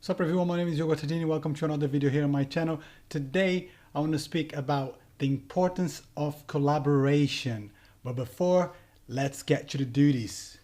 What's up everyone, my name is Yogo Tadini. Welcome to another video here on my channel. Today I want to speak about the importance of collaboration. But before, let's get to the duties.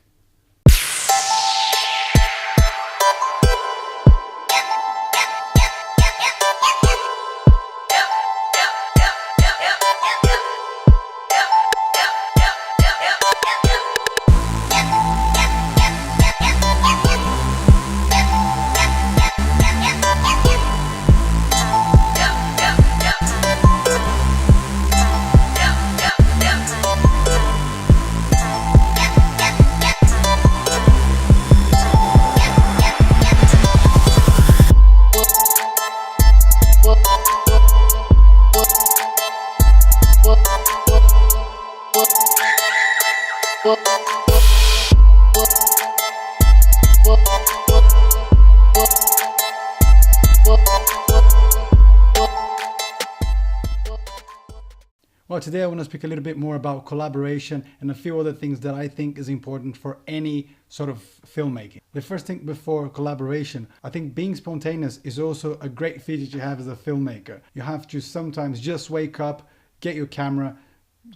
Well, today I want to speak a little bit more about collaboration and a few other things that I think is important for any sort of filmmaking. The first thing before collaboration, I think being spontaneous is also a great feature to have as a filmmaker. You have to sometimes just wake up, get your camera,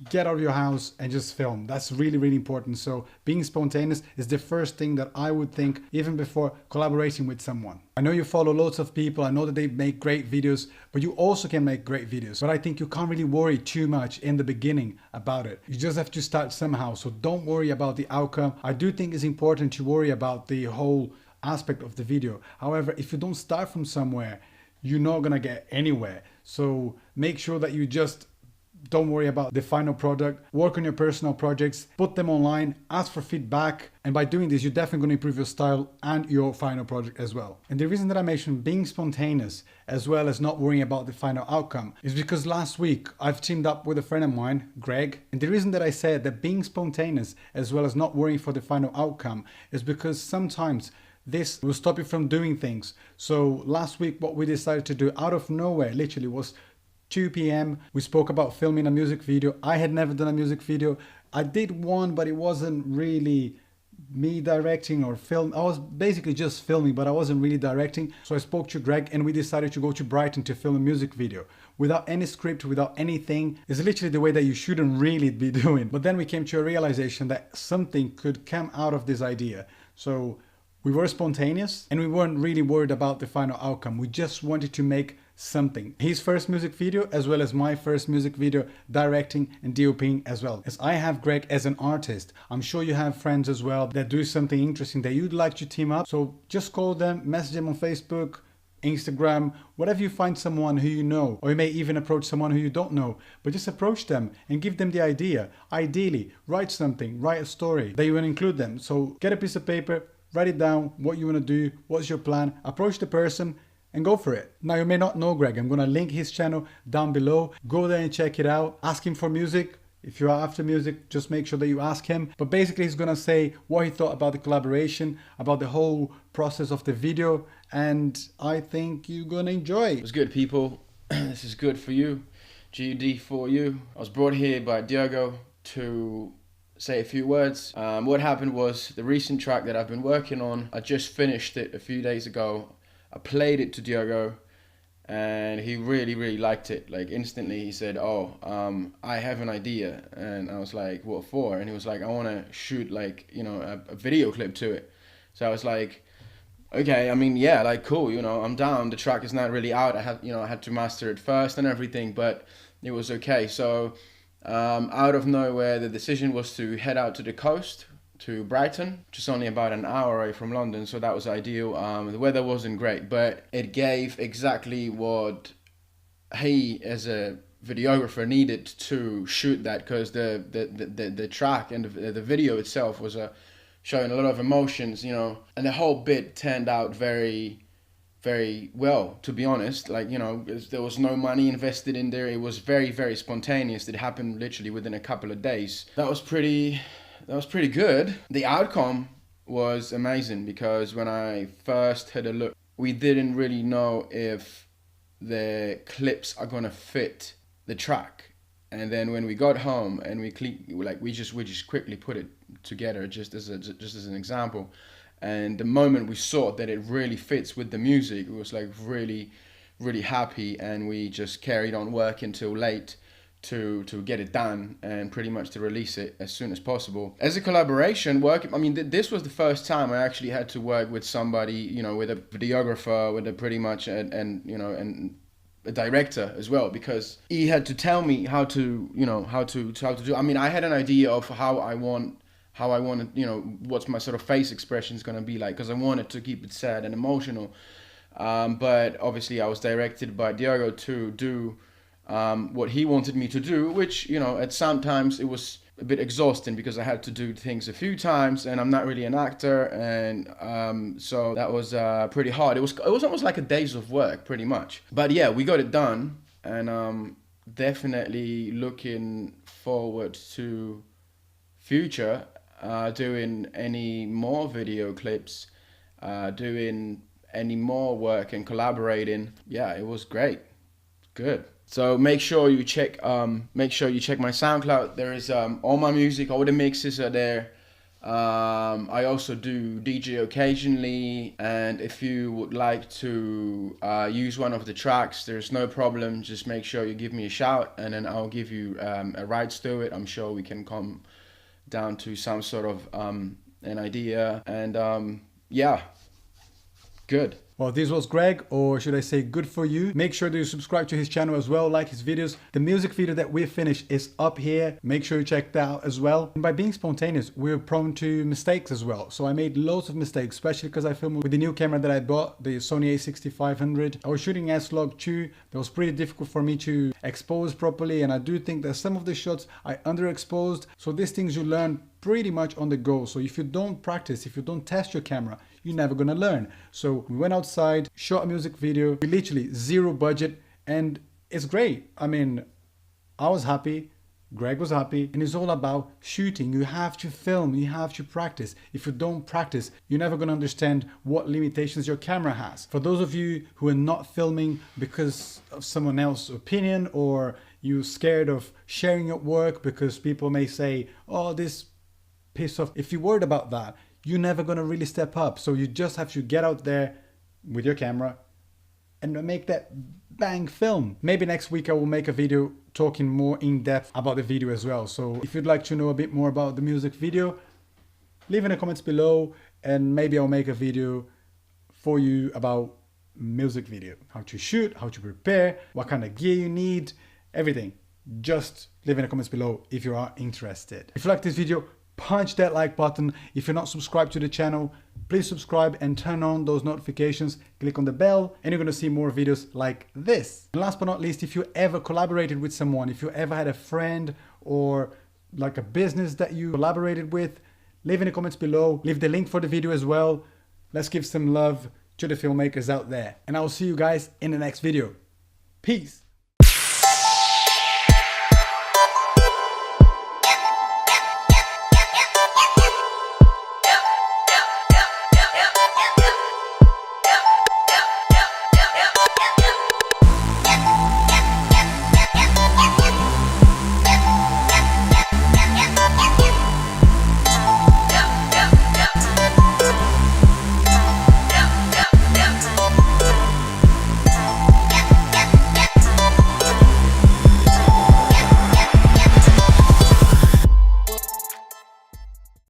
get out of your house and just film. That's really, really important. So being spontaneous is the first thing that I would think even before collaborating with someone. I know you follow lots of people. I know that they make great videos, but you also can make great videos. But I think you can't really worry too much in the beginning about it. You just have to start somehow. So don't worry about the outcome. I do think it's important to worry about the whole aspect of the video. However, if you don't start from somewhere, you're not gonna get anywhere. So make sure that you just don't worry about the final product. Work on your personal projects, put them online, ask for feedback. And by doing this, you're definitely going to improve your style and your final project as well. And the reason that I mentioned being spontaneous as well as not worrying about the final outcome is because last week I've teamed up with a friend of mine, Greg. And the reason that I said that being spontaneous as well as not worrying for the final outcome is because sometimes this will stop you from doing things. So last week, what we decided to do out of nowhere literally was 2 p.m. we spoke about filming a music video. I had never done a music video. I did one, but it wasn't really me directing or film. I was basically just filming, but I wasn't really directing. So I spoke to Greg and we decided to go to Brighton to film a music video without any script, without anything. It's literally the way that you shouldn't really be doing. But then we came to a realization that something could come out of this idea. So we were spontaneous and we weren't really worried about the final outcome. We just wanted to make something. His first music video as well as my first music video, directing and DOPing as well. As I have Greg as an artist, I'm sure you have friends as well that do something interesting that you'd like to team up. So just call them, message them on Facebook, Instagram, whatever you find someone who you know, or you may even approach someone who you don't know, but just approach them and give them the idea. Ideally, write something, write a story that you want to include them. So get a piece of paper, write it down, what you want to do, what's your plan, approach the person and go for it. Now you may not know Greg. I'm going to link his channel down below. Go there and check it out. Ask him for music. If you're after music, just make sure that you ask him. But basically he's going to say what he thought about the collaboration, about the whole process of the video. And I think you're going to enjoy it. What's good, people? This is good for you. GUD for you. I was brought here by Diogo to say a few words. What happened was the recent track that I've been working on, I just finished it a few days ago. I played it to Diogo and he really liked it. Like instantly he said, oh, I have an idea. And I was like, what for? And he was like, I want to shoot like, you know, a video clip to it. So I was like, okay, I mean, yeah, like cool, you know, I'm down. The track is not really out. I had to master it first and everything, but it was okay. So out of nowhere, the decision was to head out to the coast, to Brighton, just only about an hour away from London, so that was ideal. The weather wasn't great, but it gave exactly what he as a videographer needed to shoot that, because the track and the video itself was showing a lot of emotions, you know, and the whole bit turned out very well, to be honest. Like, you know, there was no money invested in there. It was very spontaneous. It happened literally within a couple of days. That was pretty good. The outcome was amazing because when I first had a look, we didn't really know if the clips are gonna fit the track. And then when we got home and we just quickly put it together just as an example, And the moment we saw that it really fits with the music, it was like really, really happy, and we just carried on working till late to get it done and pretty much to release it as soon as possible. As a collaboration, this was the first time I actually had to work with somebody, you know, with a videographer, with a pretty much and a director as well, because he had to tell me how to do. I mean, I had an idea of how I wanted, you know, what's my sort of face expression is going to be like, because I wanted to keep it sad and emotional. But obviously I was directed by Diego to do what he wanted me to do, which, you know, at sometimes it was a bit exhausting because I had to do things a few times, and I'm not really an actor, and so that was pretty hard. It was almost like a days of work, pretty much. But yeah, we got it done, and definitely looking forward to future, doing any more video clips, doing any more work and collaborating. Yeah, it was great. Good. So make sure you check my SoundCloud. There is all my music, all the mixes are there. I also do DJ occasionally, and if you would like to use one of the tracks, there's no problem. Just make sure you give me a shout, and then I'll give you a rights to it. I'm sure we can come down to some sort of an idea, and yeah, good. Well, this was Greg, or should I say good for you. Make sure that you subscribe to his channel as well, like his videos. The music video that we finished is up here. Make sure you check that out as well. And by being spontaneous, we're prone to mistakes as well. So I made loads of mistakes, especially because I filmed with the new camera that I bought, the Sony a6500. I was shooting S-Log2. That was pretty difficult for me to expose properly. And I do think that some of the shots I underexposed. So these things you learn pretty much on the go. So if you don't practice, if you don't test your camera, you're never gonna learn. So we went outside, shot a music video, we literally zero budget, and it's great. I mean, I was happy, Greg was happy, and it's all about shooting. You have to film, you have to practice. If you don't practice, you're never gonna understand what limitations your camera has. For those of you who are not filming because of someone else's opinion, or you're scared of sharing your work because people may say, oh, this piss off. If you're worried about that, you're never gonna really step up. So you just have to get out there with your camera and make that bang film. Maybe next week I will make a video talking more in depth about the video as well. So if you'd like to know a bit more about the music video, leave in the comments below, and maybe I'll make a video for you about music video. How to shoot, how to prepare, what kind of gear you need, everything. Just leave in the comments below if you are interested. If you like this video, punch that like button. If you're not subscribed to the channel, please subscribe and turn on those notifications. Click on the bell and you're going to see more videos like this. And last but not least, if you ever collaborated with someone, if you ever had a friend or like a business that you collaborated with, leave in the comments below. Leave the link for the video as well. Let's give some love to the filmmakers out there. And I'll see you guys in the next video. Peace.